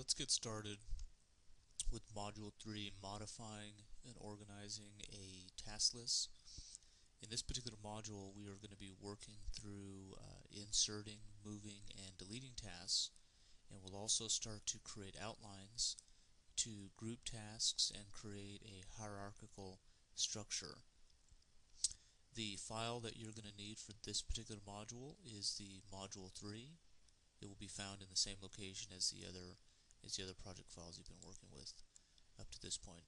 let's get started with Module 3, modifying and organizing a task list. In this particular module, we are going to be working through inserting, moving, and deleting tasks, and we'll also start to create outlines to group tasks and create a hierarchical structure. The file that you're going to need for this particular module is the Module 3. It will be found in the same location as the other project files you've been working with up to this point.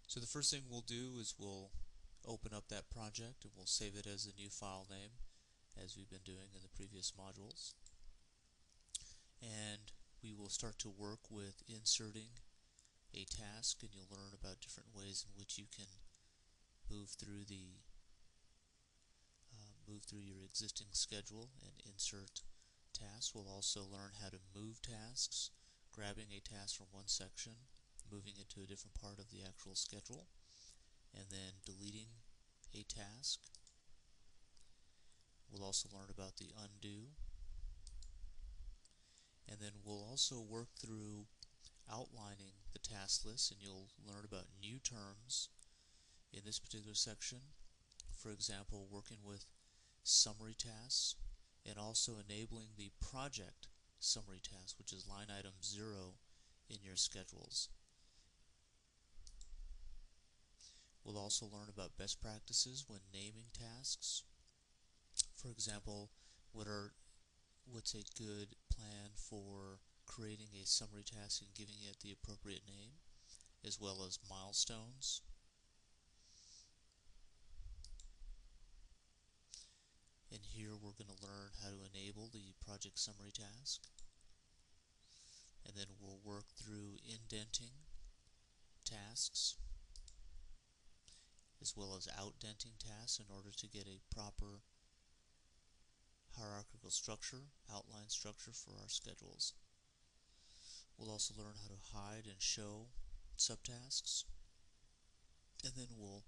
So the first thing we'll do is we'll open up that project and we'll save it as a new file name, as we've been doing in the previous modules. And we will start to work with inserting a task, and you'll learn about different ways in which you can move through your existing schedule and insert tasks. We'll also learn how to move tasks, grabbing a task from one section, moving it to a different part of the actual schedule, and then deleting a task. We'll also learn about the undo, and then we'll also work through outlining the task list, and you'll learn about new terms in this particular section. For example, working with summary tasks, and also enabling the project summary task, which is line item 0 in your schedules. We'll also learn about best practices when naming tasks. For example, what's a good plan for creating a summary task and giving it the appropriate name, as well as milestones. And here we're going to learn how to enable the project summary task. And then we'll work through indenting tasks, as well as outdenting tasks, in order to get a proper hierarchical structure, outline structure for our schedules. We'll also learn how to hide and show subtasks. And then we'll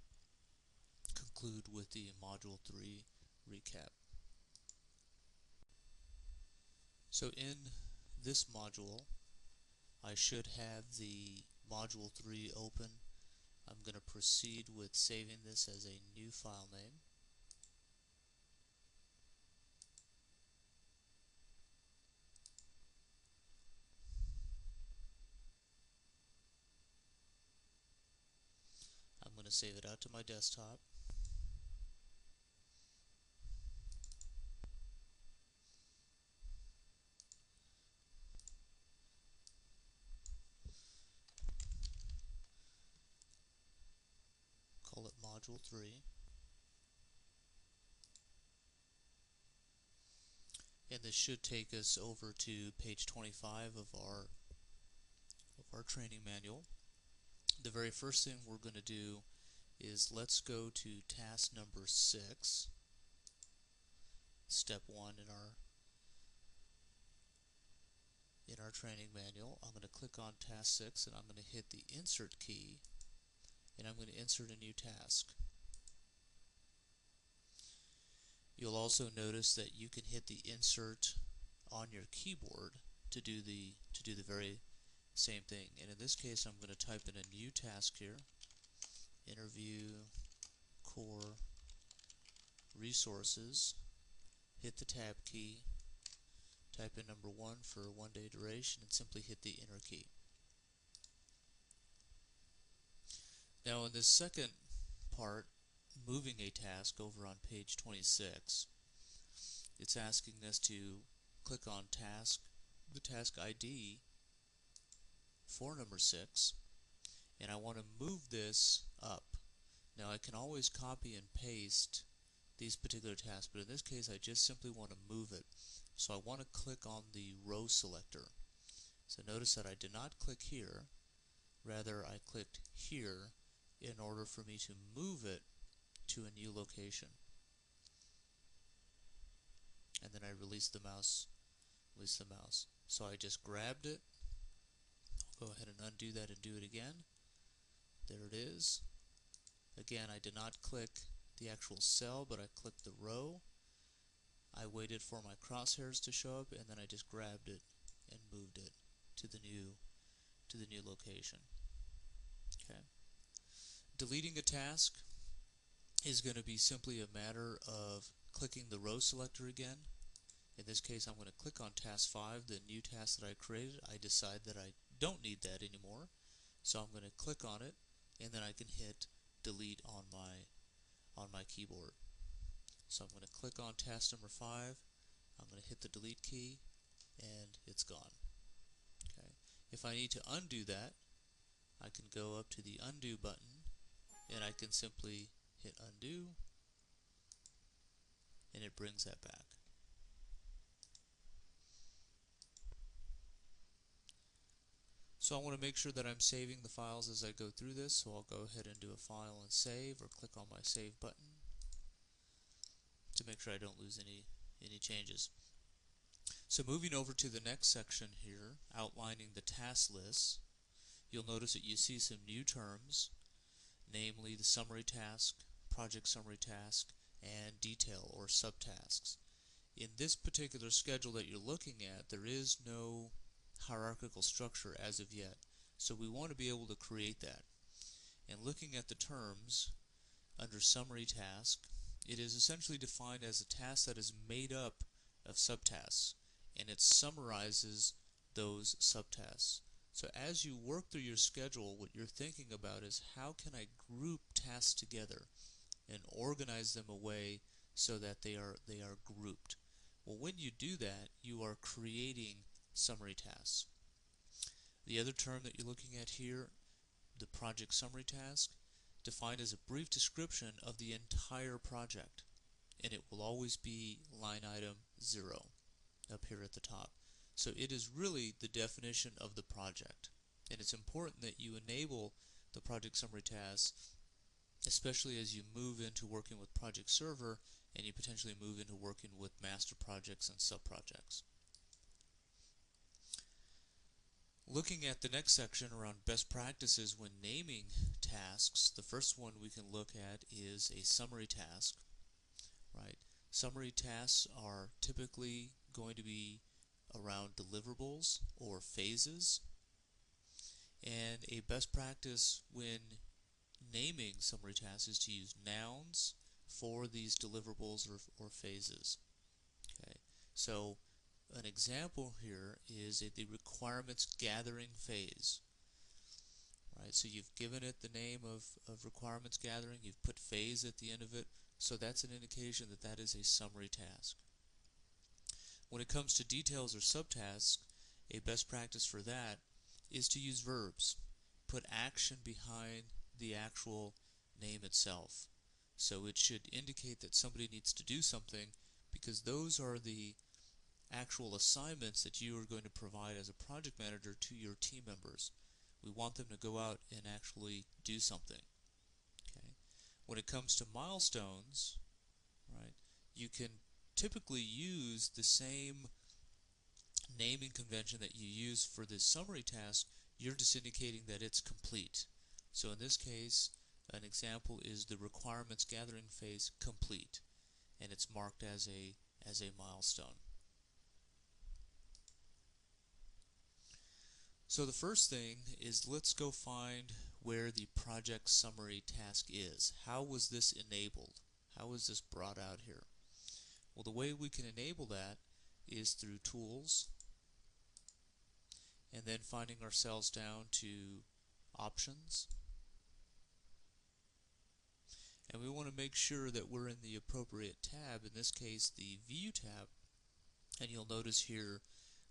conclude with the Module 3 recap. So in this module, I should have the Module 3 open. I'm going to proceed with saving this as a new file name. I'm going to save it out to my desktop. Call it Module 3. And this should take us over to page 25 of our training manual. The very first thing we're going to do is let's go to task number 6, step 1 in our training manual. I'm going to click on task 6 and I'm going to hit the insert key, and I'm going to insert a new task. You'll also notice that you can hit the insert on your keyboard to do the very same thing. And in this case, I'm going to type in a new task here. Interview core resources. Hit the tab key. Type in number 1 for 1 day duration and simply hit the enter key. Now in this second part, moving a task, over on page 26, it's asking us to click on task, the task ID for number 6, and I want to move this up. Now I can always copy and paste these particular tasks, but in this case I just simply want to move it. So I want to click on the row selector. So notice that I did not click here, rather I clicked here in order for me to move it to a new location. And then I release the mouse. So I just grabbed it. I'll go ahead and undo that and do it again. There it is. Again, I did not click the actual cell, but I clicked the row. I waited for my crosshairs to show up, and then I just grabbed it and moved it to the new to the new location. Okay. Deleting a task is going to be simply a matter of clicking the row selector again. In this case, I'm going to click on task 5, the new task that I created. I decide that I don't need that anymore, so I'm going to click on it, and then I can hit delete on my keyboard. So I'm going to click on task number 5, I'm going to hit the delete key, and it's gone. Okay. If I need to undo that, I can go up to the undo button, and I can simply hit undo, and it brings that back. So I want to make sure that I'm saving the files as I go through this, so I'll go ahead and do a file and save, or click on my save button to make sure I don't lose any changes. So moving over to the next section here, outlining the task list, you'll notice that you see some new terms, namely the summary task, project summary task, and detail or subtasks. In this particular schedule that you're looking at, there is no hierarchical structure as of yet, so we want to be able to create that. And looking at the terms under summary task, it is essentially defined as a task that is made up of subtasks, and it summarizes those subtasks. So as you work through your schedule, what you're thinking about is, how can I group tasks together and organize them away so that they are grouped? Well, when you do that, you are creating summary tasks. The other term that you're looking at here, the project summary task, defined as a brief description of the entire project, and it will always be line item 0 up here at the top. So it is really the definition of the project, and it's important that you enable the project summary task, especially as you move into working with Project Server and you potentially move into working with master projects and sub-projects. Looking at the next section around best practices when naming tasks, the first one we can look at is a summary task. Right? Summary tasks are typically going to be around deliverables or phases, and a best practice when naming summary tasks is to use nouns for these deliverables or phases. Okay, so an example here is the requirements gathering phase. Right, so you've given it the name of requirements gathering, you've put phase at the end of it, so that's an indication that that is a summary task. When it comes to details or subtasks, a best practice for that is to use verbs. Put action behind the actual name itself. So it should indicate that somebody needs to do something, because those are the actual assignments that you are going to provide as a project manager to your team members. We want them to go out and actually do something. Okay. When it comes to milestones, right, you can typically use the same naming convention that you use for this summary task. You're just indicating that it's complete. So in this case, an example is the requirements gathering phase complete, and it's marked as a milestone. So the first thing is, let's go find where the project summary task is. How was this enabled? How was this brought out here? Well, the way we can enable that is through tools, and then finding ourselves down to options. And we want to make sure that we're in the appropriate tab, in this case the View tab, and you'll notice here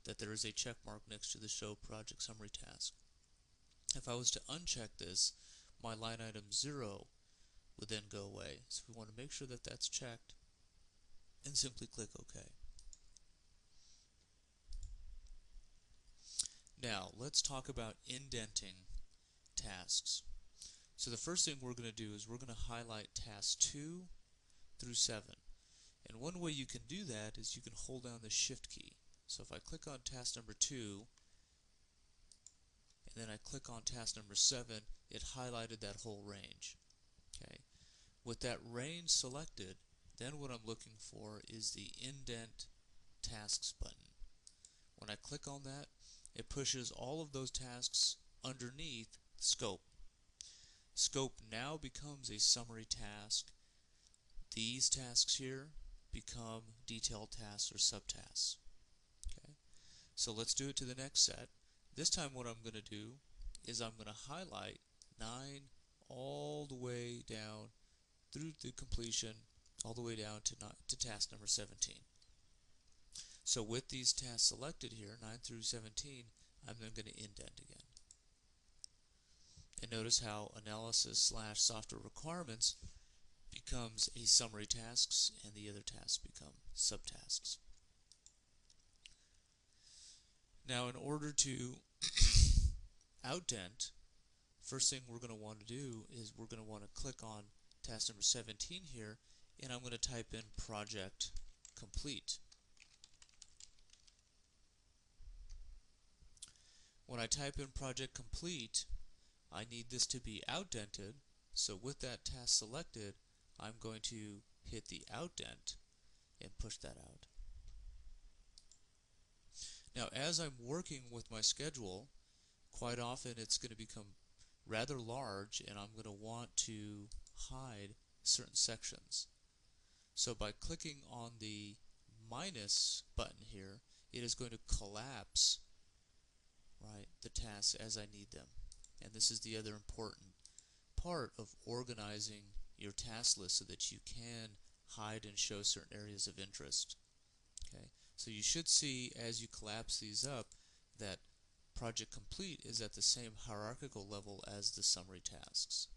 that there is a check mark next to the Show Project Summary Task. If I was to uncheck this, my line item 0 would then go away. So we want to make sure that that's checked and simply click OK. Now let's talk about indenting tasks. So the first thing we're going to do is we're going to highlight tasks 2 through 7. And one way you can do that is you can hold down the Shift key. So if I click on task number 2 and then I click on task number 7, it highlighted that whole range. Okay. With that range selected, then what I'm looking for is the Indent Tasks button. When I click on that, it pushes all of those tasks underneath scope. Scope now becomes a summary task. These tasks here become detailed tasks or subtasks. Okay? So let's do it to the next set. This time what I'm going to do is I'm going to highlight 9 all the way down through the completion, all the way down to task number 17. So with these tasks selected here, 9 through 17, I'm then going to indent again. And notice how analysis / software requirements becomes a summary tasks and the other tasks become subtasks. Now in order to outdent, first thing we're going to want to do is we're going to want to click on task number 17 here, and I'm going to type in project complete. When I type in project complete, I need this to be outdented, so with that task selected, I'm going to hit the outdent and push that out. Now as I'm working with my schedule, quite often it's going to become rather large and I'm going to want to hide certain sections. So by clicking on the minus button here, it is going to collapse the tasks as I need them. And this is the other important part of organizing your task list so that you can hide and show certain areas of interest. Okay, so you should see as you collapse these up that project complete is at the same hierarchical level as the summary tasks.